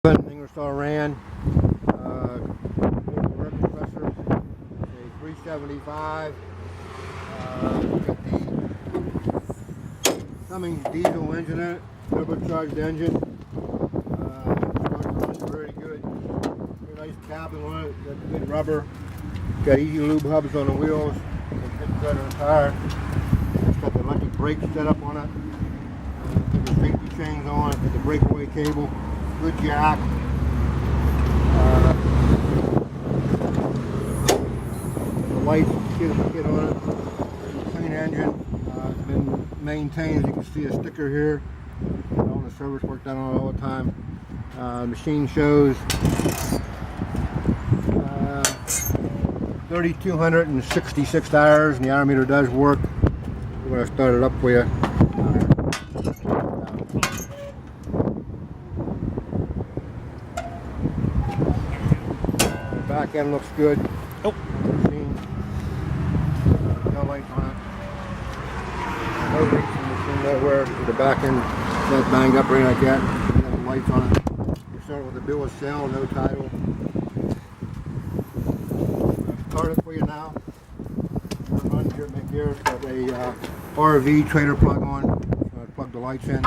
Ingersoll ran air compressor, a 375 with the Cummins diesel engine in it, turbocharged engine. Starts running very good. Very nice cabin on it. Got good rubber. Got easy lube hubs on the wheels. Got good tread on the tire. It's got the electric brake set up on it. Put the safety chains on it. Got the breakaway cable. Good jack. The lights kit on it. Clean engine. It's been maintained. As you can see, a sticker here. All the service work done on it all the time. Machine shows 3,266 tires, and the hour meter does work. We're going to start it up for you. The back end looks good. Oh. Machine. No lights on it. No leaks in the machine nowhere. The back end not banged up or anything like that. No lights on it. We start with a bill of sale, no title. Start it for you now. Run here, make here. It's got a RV trailer plug on. Plug the lights in.